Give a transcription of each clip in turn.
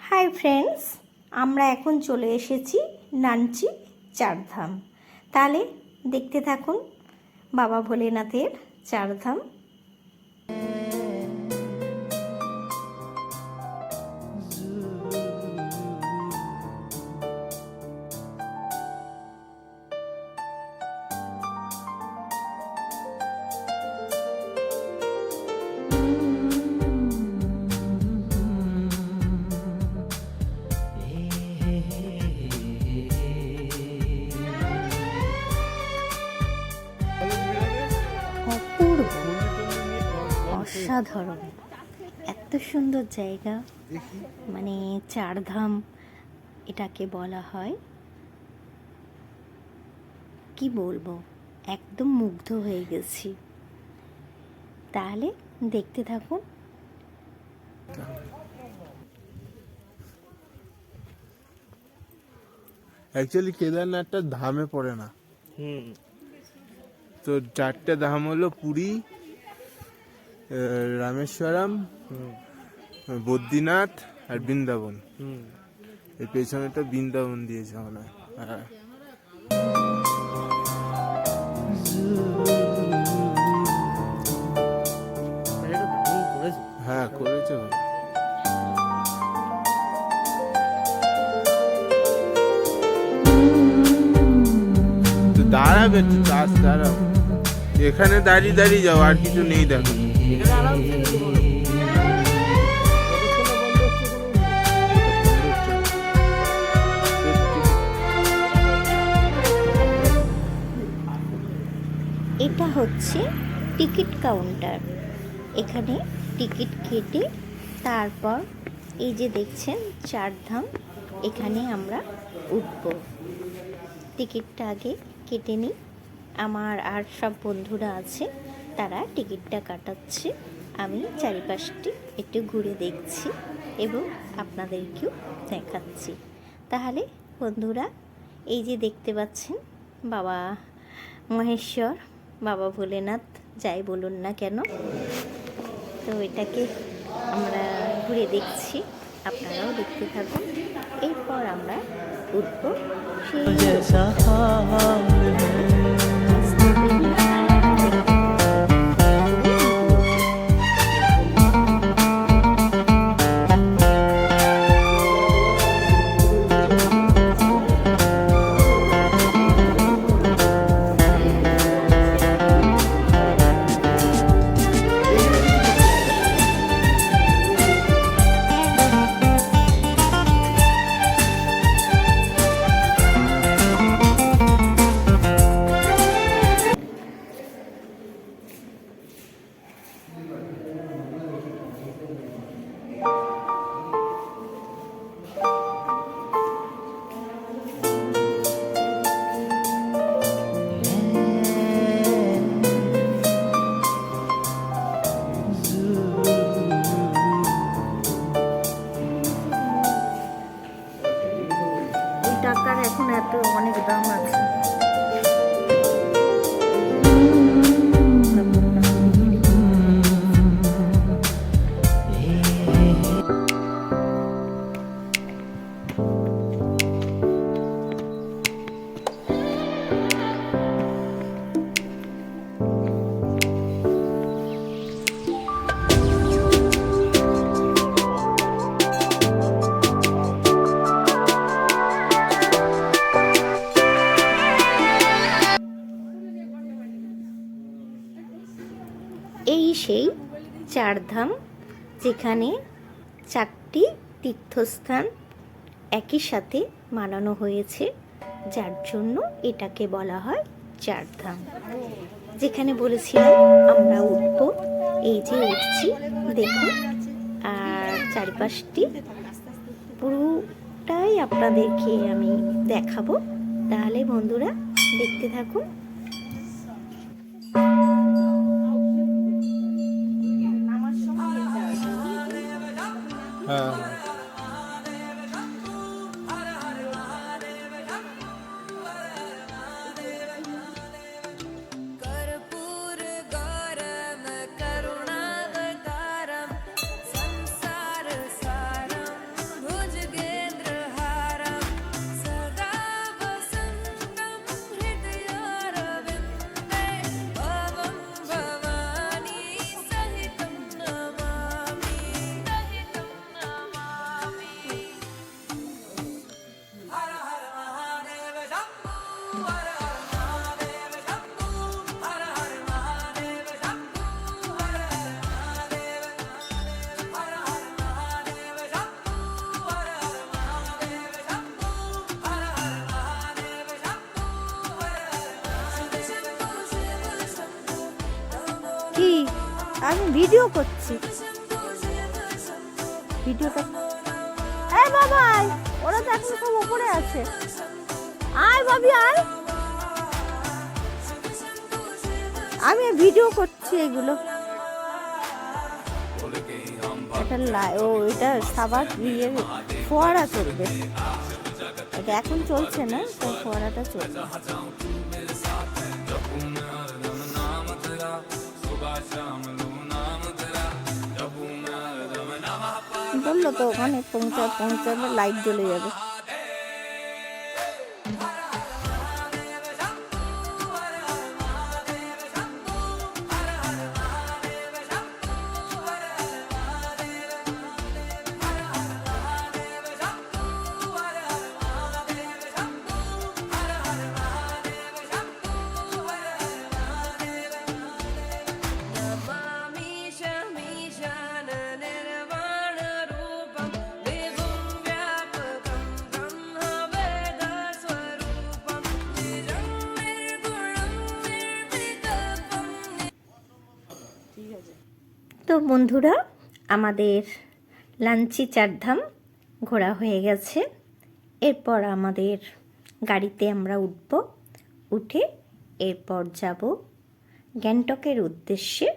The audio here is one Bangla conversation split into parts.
হাই ফ্রেন্ডস, আমরা এখন চলে এসেছি নানচি চারধাম। তাহলে দেখতে থাকুন বাবা ভোলেনাথের চারধাম। অপূর্ব, অসাধারণ, এত সুন্দর জায়গা, মানে চারধাম এটাকে বলা হয়। কি বলবো, একদম মুগ্ধ হয়ে গেছি। তাহলে দেখতে থাকুন। অ্যাকচুয়ালি কেদারনাথটা ধামে পড়ে না। তো চারটে ধাম হলো পুরী, রামেশ্বরম, বদ্রীনাথ আর বৃন্দাবন। এর পেছনেটা বৃন্দাবন দিয়েছে মনে হয়। হ্যাঁ করেছে। দাঁড়াবে তো, দাঁড়াও, এখানে দাঁড়িয়ে দাঁড়িয়ে যাও, আর কিছু নেই দেখো। এটা হচ্ছে টিকিট কাউন্টার। এখানে টিকিট কেটে তারপর এই যে দেখছেন চারধাম, এখানে আমরা উঠব। টিকিটটা আগে কেটে নিই। আমার আর সব বন্ধুরা আছে, তারা টিকিটটা কাটাচ্ছে। আমি চারিপাশটি একটু ঘুরে দেখছি এবং আপনাদেরকেও দেখাচ্ছি। তাহলে বন্ধুরা, এই যে দেখতে পাচ্ছেন বাবা মহেশ্বর, বাবা ভোলেনাথ, যাই বলুন না কেন, তো এটাকে আমরা ঘুরে দেখছি, আপনারাও দেখতে থাকুন। এরপর আমরা উঠব টাকার এখন এত অনেক দাম আছে। এই সেই চারধাম, যেখানে চারটি তীর্থস্থান একই সাথে মানানো হয়েছে, যার জন্য এটাকে বলা হয় চারধাম। যেখানে বলেছিলাম আমরা উঠব, এই যে উঠছি দেখুন, আর চারিপাশটি পুরোটাই আপনাদেরকে আমি দেখাবো। তাহলে বন্ধুরা দেখতে থাকুন। আমি ভিডিও করছি, ভিডিওটা। এই বাবা আয়, ওরা তো এখন সব উপরে আছে। আয় বাবি আয়, আমি ভিডিও করছি এগুলো। এটা সাবার ইয়ে ফোয়ারা চলবে, এটা এখন চলছে না, তো ফোয়ারাটা চলবে। বললো তো ওখানে পৌঁছাবে লাইট জ্বলে যাবে। তো বন্ধুরা, আমাদের লাঞ্চি চারধাম ঘোরা হয়ে গেছে। এরপর আমাদের গাড়িতে আমরা উঠব, উঠে এরপর যাব গ্যাংটকের উদ্দেশ্যে।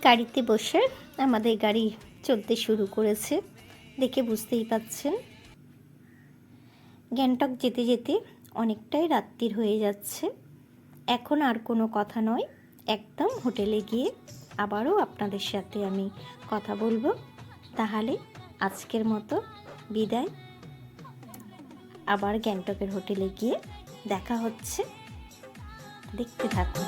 গাড়িতে বসে আমাদের গাড়ি চলতে শুরু করেছে, দেখে বুঝতেই পাচ্ছেন। গ্যাংটক যেতে যেতে অনেকটাই রাত্রির হয়ে যাচ্ছে। এখন আর কোনো কথা নয়, একদম হোটেলে গিয়ে আবারও আপনাদের সাথে আমি কথা বলবো। তাহলে আজকের মতো বিদায়, আবার গ্যাংটকের হোটেলে গিয়ে দেখা হচ্ছে, দেখতে থাকুন।